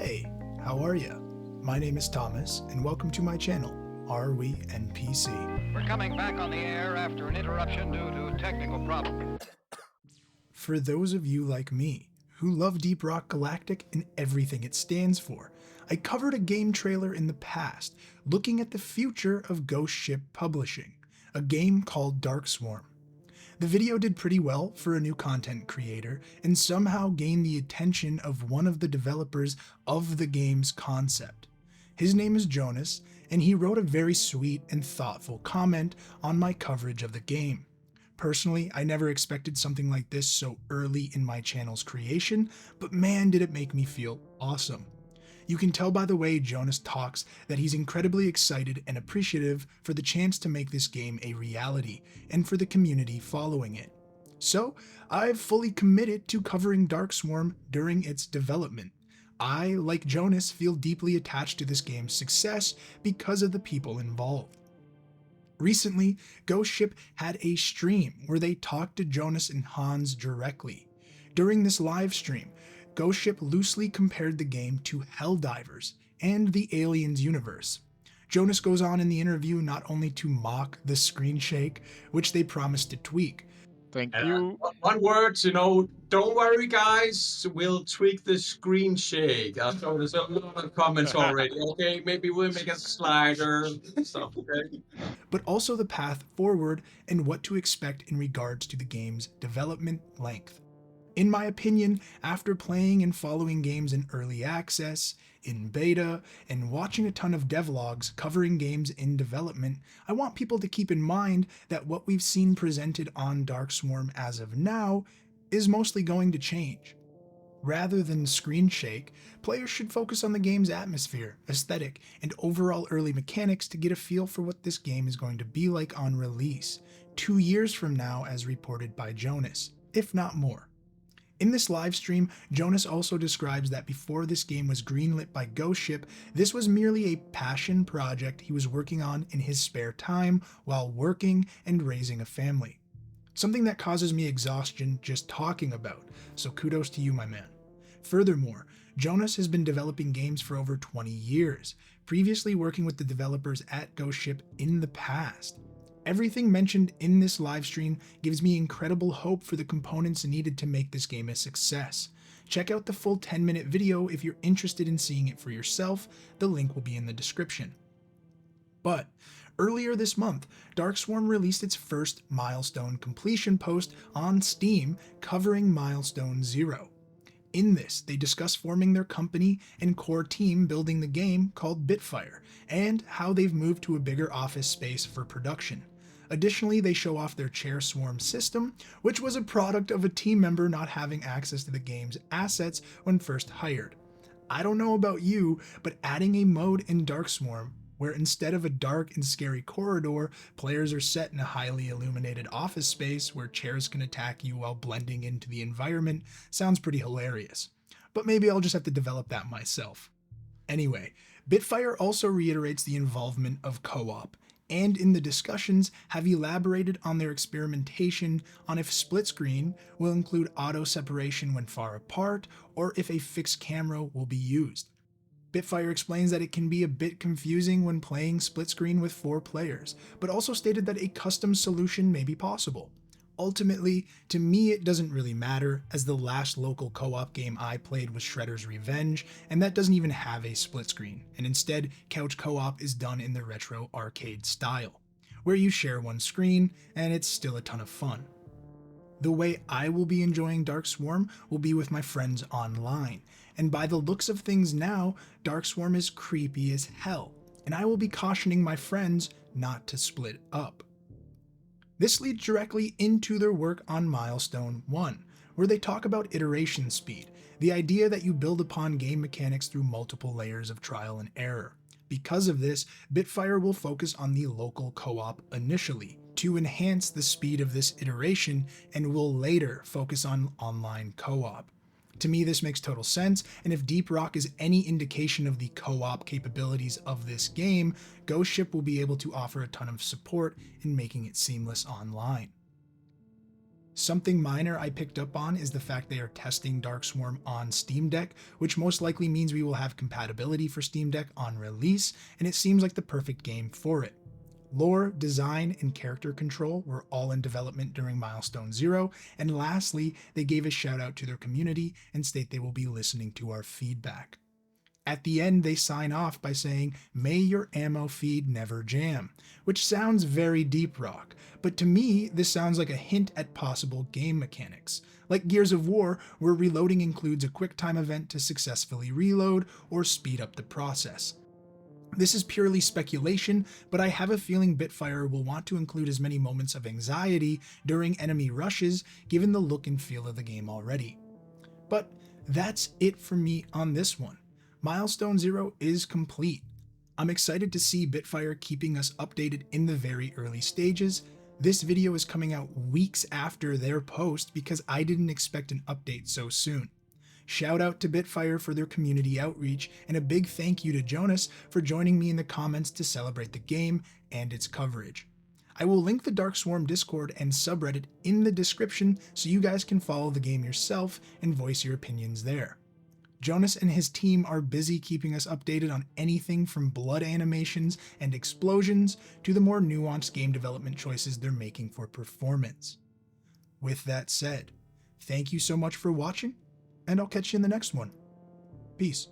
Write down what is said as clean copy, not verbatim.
Hey, how are ya? My name is Thomas, and welcome to my channel, Are We NPC? We're coming back on the air after an interruption due to technical problems. For those of you like me, who love Deep Rock Galactic and everything it stands for, I covered a game trailer in the past, looking at the future of Ghost Ship Publishing, a game called Dark Swarm. The video did pretty well for a new content creator, and somehow gained the attention of one of the developers of the game's concept. His name is Jonas, and he wrote a very sweet and thoughtful comment on my coverage of the game. Personally, I never expected something like this so early in my channel's creation, but man did it make me feel awesome. You can tell by the way Jonas talks that he's incredibly excited and appreciative for the chance to make this game a reality and for the community following it. So, I've fully committed to covering Dark Swarm during its development. I, like Jonas, feel deeply attached to this game's success because of the people involved. Recently, Ghost Ship had a stream where they talked to Jonas and Hanz directly. During this live stream, Ghost Ship loosely compared the game to Helldivers and the Aliens universe. Jonas goes on in the interview not only to mock the screen shake, which they promised to tweak. Thank And you. one word, don't worry, guys. We'll tweak the screen shake. So there's a lot of comments already. Okay, maybe we'll make a slider, stuff. Okay. But also the path forward and what to expect in regards to the game's development length. In my opinion, after playing and following games in early access, in beta, and watching a ton of devlogs covering games in development, I want people to keep in mind that what we've seen presented on Dark Swarm as of now is mostly going to change. Rather than screen shake, players should focus on the game's atmosphere, aesthetic, and overall early mechanics to get a feel for what this game is going to be like on release, 2 years from now as reported by Jonas, if not more. In this live stream, Jonas also describes that before this game was greenlit by Ghost Ship, this was merely a passion project he was working on in his spare time while working and raising a family. Something that causes me exhaustion just talking about, so kudos to you, my man. Furthermore, Jonas has been developing games for over 20 years, previously working with the developers at Ghost Ship in the past. Everything mentioned in this livestream gives me incredible hope for the components needed to make this game a success. Check out the full 10-minute video if you're interested in seeing it for yourself, the link will be in the description. But earlier this month, Dark Swarm released its first Milestone completion post on Steam covering Milestone 0. In this, they discuss forming their company and core team building the game called Bitfire, and how they've moved to a bigger office space for production. Additionally, they show off their Chair Swarm system, which was a product of a team member not having access to the game's assets when first hired. I don't know about you, but adding a mode in Dark Swarm where instead of a dark and scary corridor, players are set in a highly illuminated office space where chairs can attack you while blending into the environment sounds pretty hilarious. But maybe I'll just have to develop that myself. Anyway, Bitfire also reiterates the involvement of co-op, and in the discussions have elaborated on their experimentation on if split screen will include auto separation when far apart, or if a fixed camera will be used. Bitfire explains that it can be a bit confusing when playing split screen with 4 players, but also stated that a custom solution may be possible. Ultimately, to me it doesn't really matter, as the last local co-op game I played was Shredder's Revenge, and that doesn't even have a split screen, and instead couch co-op is done in the retro arcade style, where you share one screen, and it's still a ton of fun. The way I will be enjoying Dark Swarm will be with my friends online, and by the looks of things now, Dark Swarm is creepy as hell, and I will be cautioning my friends not to split up. This leads directly into their work on Milestone 1, where they talk about iteration speed, the idea that you build upon game mechanics through multiple layers of trial and error. Because of this, Bitfire will focus on the local co-op initially, to enhance the speed of this iteration, and will later focus on online co-op. To me, this makes total sense, and if Deep Rock is any indication of the co-op capabilities of this game, Ghost Ship will be able to offer a ton of support in making it seamless online. Something minor I picked up on is the fact they are testing Darkswarm on Steam Deck, which most likely means we will have compatibility for Steam Deck on release, and it seems like the perfect game for it. Lore, design, and character control were all in development during Milestone 0, and lastly, they gave a shout out to their community and state they will be listening to our feedback. At the end, they sign off by saying, "May your ammo feed never jam," which sounds very deep rock, but to me, this sounds like a hint at possible game mechanics, like Gears of War, where reloading includes a quick time event to successfully reload or speed up the process. This is purely speculation, but I have a feeling Bitfire will want to include as many moments of anxiety during enemy rushes, given the look and feel of the game already. But that's it for me on this one. Milestone 0 is complete. I'm excited to see Bitfire keeping us updated in the very early stages. This video is coming out weeks after their post because I didn't expect an update so soon. Shout out to Bitfire for their community outreach, and a big thank you to Jonas for joining me in the comments to celebrate the game and its coverage. I will link the Darkswarm Discord and subreddit in the description so you guys can follow the game yourself and voice your opinions there. Jonas and his team are busy keeping us updated on anything from blood animations and explosions to the more nuanced game development choices they're making for performance. With that said, thank you so much for watching, and I'll catch you in the next one. Peace.